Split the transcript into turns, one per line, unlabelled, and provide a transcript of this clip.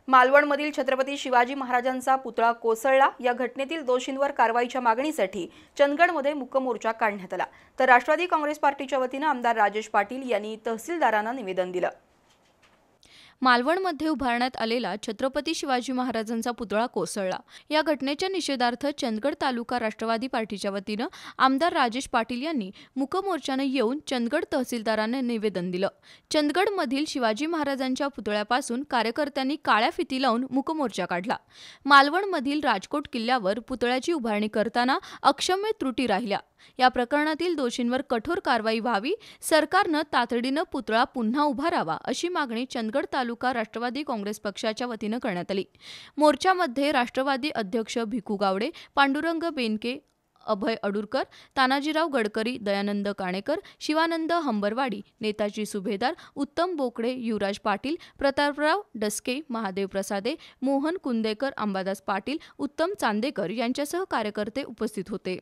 मालवणमधील छत्रपती शिवाजी महाराजांचा पुतळा कोसळला या घटनेतील दोषींवर कारवाईच्या मागणीसाठी चंदगडमध्ये मूक मोर्चा काढण्यात आला। तर राष्ट्रवादी काँग्रेस पार्टीच्या वतीने आमदार राजेश पाटील यांनी तहसीलदारांना निवेदन दिलं।
मालवणमध्ये उभारण्यात आलेला छत्रपती शिवाजी महाराजांचा पुतळा कोसळला या घटनेच्या निषेधार्थ चंदगड तालुका राष्ट्रवादी पार्टीच्या वतीनं आमदार राजेश पाटील यांनी मूक मोर्चाने येऊन चंदगड तहसीलदारांना निवेदन दिलं। चंदगडमधील शिवाजी महाराजांच्या पुतळ्यापासून कार्यकर्त्यांनी काळ्या फिती लावून मूक मोर्चा काढला। मालवणमधील राजकोट किल्ल्यावर पुतळ्याची उभारणी करताना अक्षम्य त्रुटी राहिल्या। या प्रकरणातील दोषींवर कठोर कारवाई व्हावी, सरकारनं तातडीनं पुतळा पुन्हा उभारावा अशी मागणी चंदगड तालुका राष्ट्रवादी काँग्रेस पक्षाच्या वतीनं करण्यात आली। मोर्चामध्ये राष्ट्रवादी अध्यक्ष भिकू गावडे, पांडुरंग बेनके, अभय अडुरकर, तानाजीराव गडकरी, दयानंद काणेकर, शिवानंद हंबरवाडी, नेताजी सुभेदार, उत्तम बोकडे, युवराज पाटील, प्रतापराव डस्के, महादेव प्रसादे, मोहन कुंदेकर, अंबादास पाटील, उत्तम चांदेकर यांच्यासह कार्यकर्ते उपस्थित होते।